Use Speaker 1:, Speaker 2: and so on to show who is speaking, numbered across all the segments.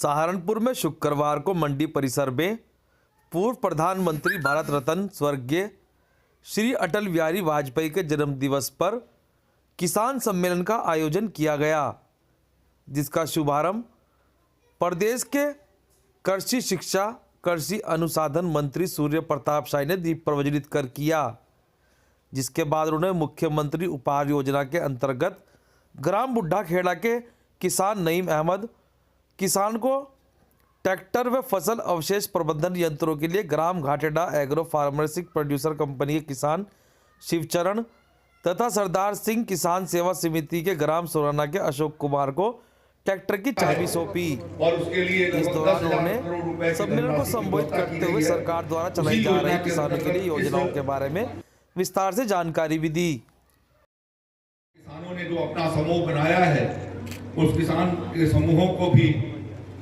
Speaker 1: सहारनपुर में शुक्रवार को मंडी परिसर में पूर्व प्रधानमंत्री भारत रत्न स्वर्गीय श्री अटल बिहारी वाजपेयी के जन्म दिवस पर किसान सम्मेलन का आयोजन किया गया, जिसका शुभारंभ प्रदेश के कृषि शिक्षा कृषि अनुसंधान मंत्री सूर्य प्रताप शाही ने दीप प्रज्वलित कर किया, जिसके बाद उन्होंने मुख्यमंत्री उपहार योजना के अंतर्गत ग्राम बुढ़ा खेड़ा के किसान नईम अहमद किसान को ट्रैक्टर व फसल अवशेष प्रबंधन यंत्रों के लिए ग्राम घाटेडा एग्रो फार्मास्यूटिकल प्रोड्यूसर कंपनी के किसान शिवचरण तथा सरदार सिंह किसान सेवा समिति के ग्राम सोराना के अशोक कुमार को ट्रैक्टर की चाबी सौंपी।
Speaker 2: और उसके लिए
Speaker 1: इस दौरान उन्होंने सम्मेलन को संबोधित करते हुए सरकार द्वारा चलाई जा रही किसानों के लिए योजनाओं के बारे में विस्तार से जानकारी भी दी।
Speaker 2: किसानों ने जो अपना समूह बनाया है, उस किसान के समूहों को भी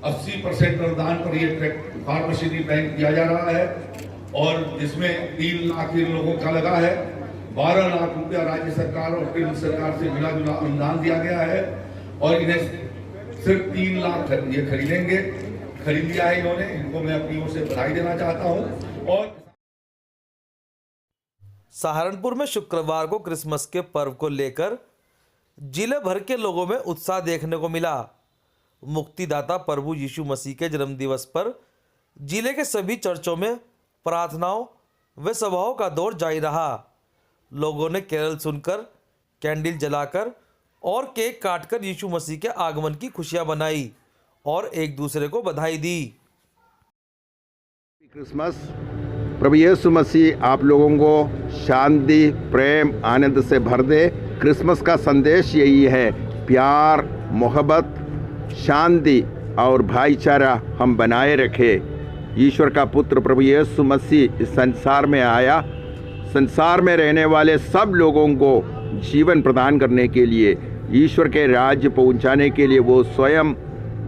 Speaker 2: 80% अनुदान पर ये फार्म मशीनरी बैंक किया जा रहा है और जिसमें 3 लाख इन लोगों का लगा है। 12 लाख रुपया राज्य सरकार और केंद्र सरकार से मिला जुला अनुदान दिया गया है और इन्हें सिर्फ 3 लाख ये खरीदेंगे। खरीद लिया है इन्होंने, इनको मैं अपनी ओर से बधाई देना चाहता हूँ। और
Speaker 1: सहारनपुर में शुक्रवार को क्रिसमस के पर्व को लेकर जिले भर के लोगों में उत्साह देखने को मिला। मुक्तिदाता प्रभु यीशु मसीह के जन्म दिवस पर जिले के सभी चर्चों में प्रार्थनाओं व सभाओं का दौर जारी रहा। लोगों ने कैरल सुनकर, कैंडल जलाकर और केक काटकर यीशु मसीह के आगमन की खुशियां मनाई और एक दूसरे को बधाई दी।
Speaker 3: क्रिसमस प्रभु यीशु मसीह आप लोगों को शांति, प्रेम, आनंद से भर दे। क्रिसमस का संदेश यही है, प्यार, मोहब्बत, शांति और भाईचारा हम बनाए रखें। ईश्वर का पुत्र प्रभु यीशु मसीह इस संसार में आया, संसार में रहने वाले सब लोगों को जीवन प्रदान करने के लिए, ईश्वर के राज्य पहुंचाने के लिए वो स्वयं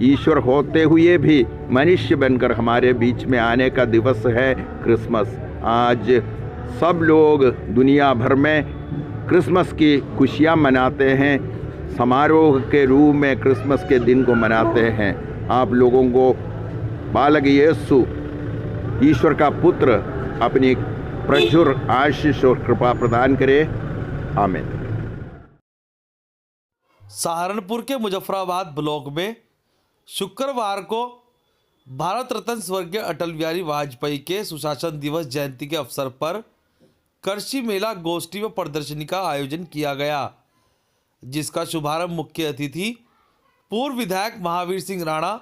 Speaker 3: ईश्वर होते हुए भी मनुष्य बनकर हमारे बीच में आने का दिवस है क्रिसमस। आज सब लोग दुनिया भर में क्रिसमस की खुशियाँ मनाते हैं, समारोह के रूप में क्रिसमस के दिन को मनाते हैं। आप लोगों को बालक यीशु ईश्वर का पुत्र अपनी प्रचुर आशीष और कृपा प्रदान करे। आमीन।
Speaker 1: सहारनपुर के मुजफ्फराबाद ब्लॉक में शुक्रवार को भारत रत्न स्वर्गीय अटल बिहारी वाजपेयी के सुशासन दिवस जयंती के अवसर पर कृषि मेला, गोष्ठी व प्रदर्शनी का आयोजन किया गया, जिसका शुभारंभ मुख्य अतिथि पूर्व विधायक महावीर सिंह राणा,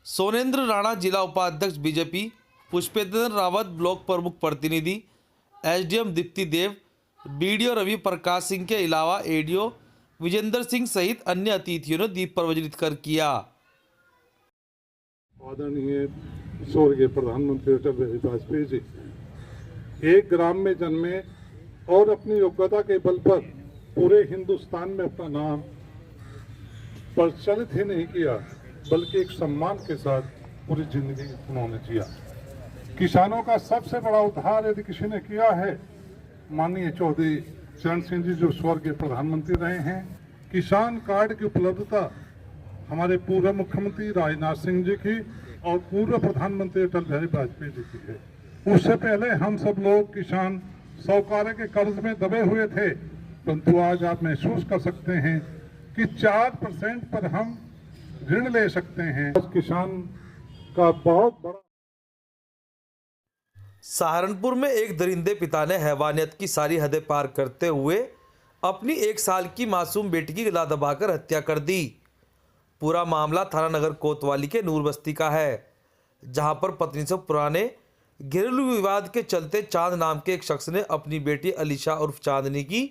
Speaker 1: सोनेंद्र राणा जिला उपाध्यक्ष बीजेपी, पुष्पेंद्र रावत ब्लॉक प्रमुख प्रतिनिधि, एसडीएम दीप्ति देव, बीडीओ रवि प्रकाश सिंह के अलावा एडीओ विजेंद्र सिंह सहित अन्य अतिथियों ने दीप प्रज्वलित कर किया।
Speaker 4: आदरणीय स्वर्गीय प्रधानमंत्री अटल बिहारी वाजपेयी जी एक ग्राम में जन्मे और अपनी योग्यता के बल पर पूरे हिंदुस्तान में अपना नाम प्रचलित ही नहीं किया, बल्कि एक सम्मान के साथ पूरी जिंदगी उन्होंने जिया। किसानों का सबसे बड़ा उद्धार यदि किसी ने किया है, माननीय चौधरी चरण सिंह जी जो स्वर्गीय प्रधानमंत्री रहे हैं। किसान कार्ड की उपलब्धता हमारे पूर्व मुख्यमंत्री राजनाथ सिंह जी की और पूर्व प्रधानमंत्री अटल बिहारी वाजपेयी जी की है। उससे पहले हम सब लोग किसान साहूकारों के कर्ज में दबे हुए थे, परंतु आज आप महसूस कर सकते हैं कि 4% पर हम ऋण ले सकते हैं। किसान का बहुत बड़ा।
Speaker 1: सहारनपुर में एक दरिंदे पिता ने हैवानियत की सारी हदें पार करते हुए अपनी 1 साल की मासूम बेटी की गला दबाकर हत्या कर दी। पूरा मामला थाना नगर कोतवाली के नूर बस्ती का है, जहां पर पत्नी से पुराने घरेलू विवाद के चलते चांद नाम के एक शख्स ने अपनी बेटी अलीशा उर्फ चांदनी की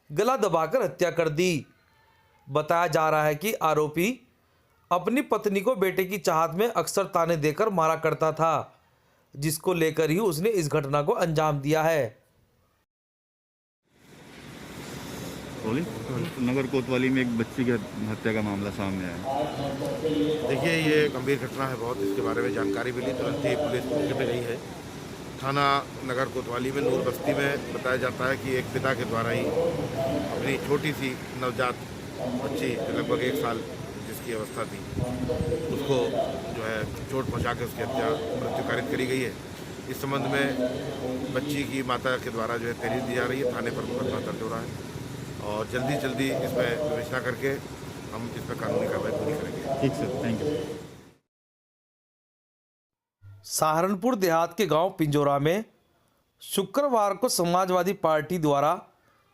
Speaker 1: गला दबाकर हत्या कर दी। बताया जा रहा है कि आरोपी अपनी पत्नी को बेटे की चाहत में अक्सर ताने देकर मारा करता था, जिसको लेकर ही उसने इस घटना को अंजाम दिया है।
Speaker 5: नगर कोतवाली में एक बच्ची की हत्या का मामला सामने आया।
Speaker 6: देखिए, ये गंभीर घटना है बहुत। इसके बारे में जानकारी मिली, तुरंत ही पुलिस मौके पे गई है। थाना नगर कोतवाली में नूर बस्ती में बताया जाता है कि एक पिता के द्वारा ही अपनी छोटी सी नवजात बच्ची लगभग 1 साल जिसकी अवस्था थी उसको जो है चोट पहुंचा के उसकी हत्या मृत्यु कारित करी गई है। इस संबंध में बच्ची की माता के द्वारा जो है तहरीर दी जा रही है, थाने पर मुकदमा दर्ज हो रहा है और जल्दी इसमें विवेचना करके हम इस पर कानूनी कार्रवाई पूरी करेंगे।
Speaker 5: ठीक सर, थैंक यू।
Speaker 1: सहारनपुर देहात के गांव पिंजोरा में शुक्रवार को समाजवादी पार्टी द्वारा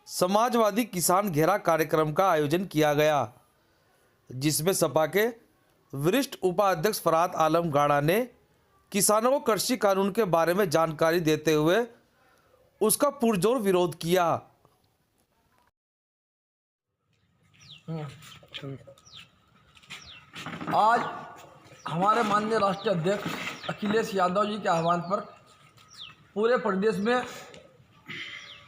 Speaker 1: समाजवादी किसान घेरा कार्यक्रम का आयोजन किया गया, जिसमें सपा के वरिष्ठ उपाध्यक्ष फरहाद आलम गाड़ा ने किसानों को कृषि कानून के बारे में जानकारी देते हुए उसका पुरजोर विरोध किया।
Speaker 7: आज हमारे माननीय राष्ट्रीय अध्यक्ष अखिलेश यादव जी के आह्वान पर पूरे प्रदेश में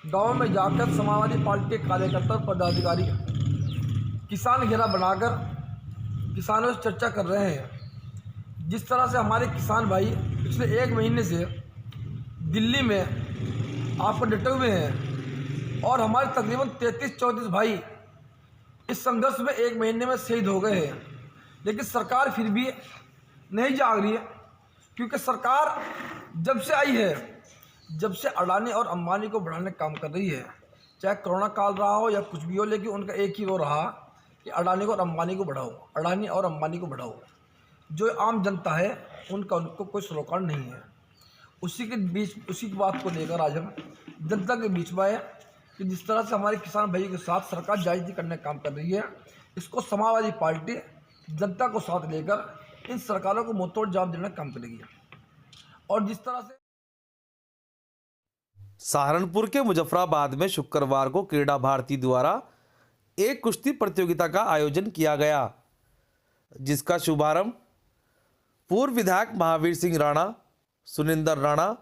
Speaker 7: गांव में जाकर समाजवादी पार्टी के कार्यकर्ता और पदाधिकारी किसान घेरा बनाकर किसानों से चर्चा कर रहे हैं। जिस तरह से हमारे किसान भाई पिछले 1 महीने से दिल्ली में आपको डटे हुए हैं और हमारे तकरीबन 33-34 भाई इस संघर्ष में 1 महीने में शहीद हो गए हैं, लेकिन सरकार फिर भी नहीं जाग रही है। क्योंकि सरकार जब से आई है, जब से अडानी और अंबानी को बढ़ाने का काम कर रही है, चाहे कोरोना काल रहा हो या कुछ भी हो, लेकिन उनका एक ही वो रहा कि अडानी को और अंबानी को बढ़ाओ, अडानी और अंबानी को बढ़ाओ। जो आम जनता है उनको कोई सरोकार नहीं है। उसी की बात को लेकर आज हम जनता के बीच में आए कि जिस तरह से हमारे किसान भाइयों के साथ सरकार जायज़ी करने का काम कर रही है, इसको समाजवादी पार्टी जनता को साथ लेकर इन सरकारों को मुंहतोड़ जवाब देने का काम करेगी। और जिस तरह से
Speaker 1: सहारनपुर के मुजफ्फराबाद में शुक्रवार को क्रीड़ा भारती द्वारा एक कुश्ती प्रतियोगिता का आयोजन किया गया, जिसका शुभारंभ पूर्व विधायक महावीर सिंह राणा, सुनिंदर राणा,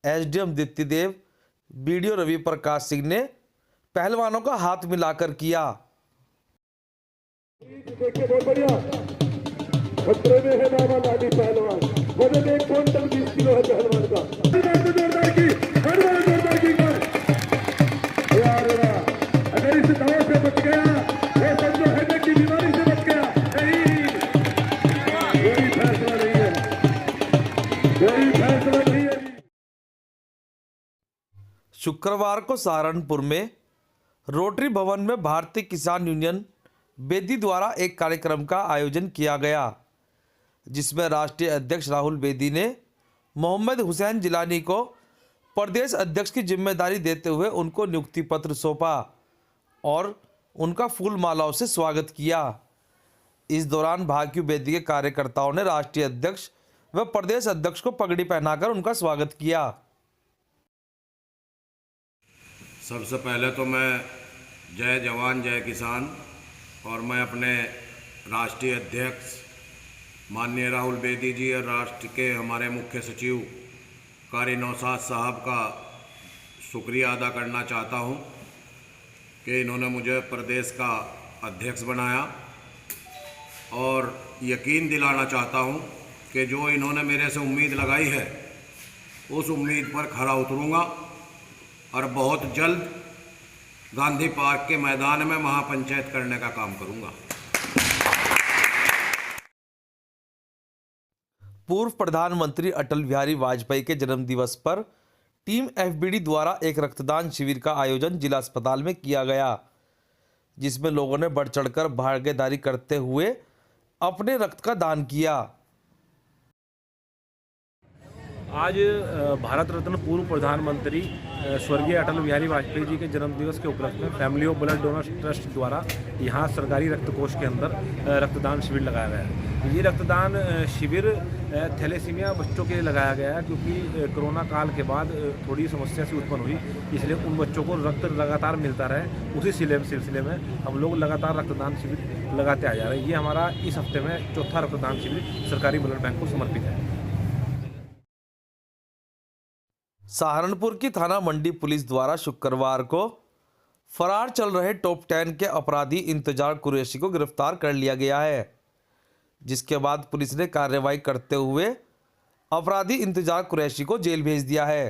Speaker 1: एसडीएम दीप्ति देव, बीडीओ रवि प्रकाश सिंह ने पहलवानों का हाथ मिलाकर किया।
Speaker 8: देखिए बहुत बढ़िया खतरे में है बाबा लाडी पहलवान, वजन 1 क्विंटल 20 किलो है पहलवान का। जोरदार की अगर इस दवा से बच गया वो समझो हेडेक की बीमारी से बच गया। कोई फैसला नहीं है।
Speaker 1: शुक्रवार को सहारनपुर में रोटरी भवन में भारतीय किसान यूनियन बेदी द्वारा एक कार्यक्रम का आयोजन किया गया, जिसमें राष्ट्रीय अध्यक्ष राहुल बेदी ने मोहम्मद हुसैन जिलानी को प्रदेश अध्यक्ष की जिम्मेदारी देते हुए उनको नियुक्ति पत्र सौंपा और उनका फूल मालाओं से स्वागत किया। इस दौरान भाग्यू बेदी के कार्यकर्ताओं ने राष्ट्रीय अध्यक्ष व प्रदेश अध्यक्ष को पगड़ी पहनाकर उनका स्वागत किया।
Speaker 9: सबसे पहले तो मैं जय जवान जय किसान और मैं अपने राष्ट्रीय अध्यक्ष माननीय राहुल बेदी जी और राष्ट्र के हमारे मुख्य सचिव कारी नौशाद साहब का शुक्रिया अदा करना चाहता हूं कि इन्होंने मुझे प्रदेश का अध्यक्ष बनाया और यकीन दिलाना चाहता हूं कि जो इन्होंने मेरे से उम्मीद लगाई है उस उम्मीद पर खरा उतरूंगा और बहुत जल्द गांधी पार्क के मैदान में महापंचायत करने का काम करूंगा।
Speaker 1: पूर्व प्रधानमंत्री अटल बिहारी वाजपेयी के जन्मदिवस पर टीम एफबीडी द्वारा एक रक्तदान शिविर का आयोजन जिला अस्पताल में किया गया, जिसमें लोगों ने बढ़ चढ़कर भागीदारी करते हुए अपने रक्त का दान किया।
Speaker 10: आज भारत रत्न पूर्व प्रधानमंत्री स्वर्गीय अटल बिहारी वाजपेयी जी के जन्मदिवस के उपलक्ष्य में family of blood donors trust द्वारा यहाँ सरकारी रक्त कोष के अंदर रक्तदान शिविर लगाया गया है। ये रक्तदान शिविर थैलेसीमिया बच्चों के लिए लगाया गया है, क्योंकि कोरोना काल के बाद थोड़ी समस्या सी उत्पन्न हुई, इसलिए उन बच्चों को रक्त लगातार मिलता रहे, उसी सिलसिले में हम लोग लगातार रक्तदान शिविर लगाते आ जा रहे हैं। ये हमारा इस हफ्ते में चौथा रक्तदान शिविर सरकारी ब्लड बैंक को समर्पित है।
Speaker 1: सहारनपुर की थाना मंडी पुलिस द्वारा शुक्रवार को फरार चल रहे टॉप 10 के अपराधी इंतजार कुरैशी को गिरफ्तार कर लिया गया है, जिसके बाद पुलिस ने कार्रवाई करते हुए अपराधी इंतजार कुरैशी को जेल भेज दिया है।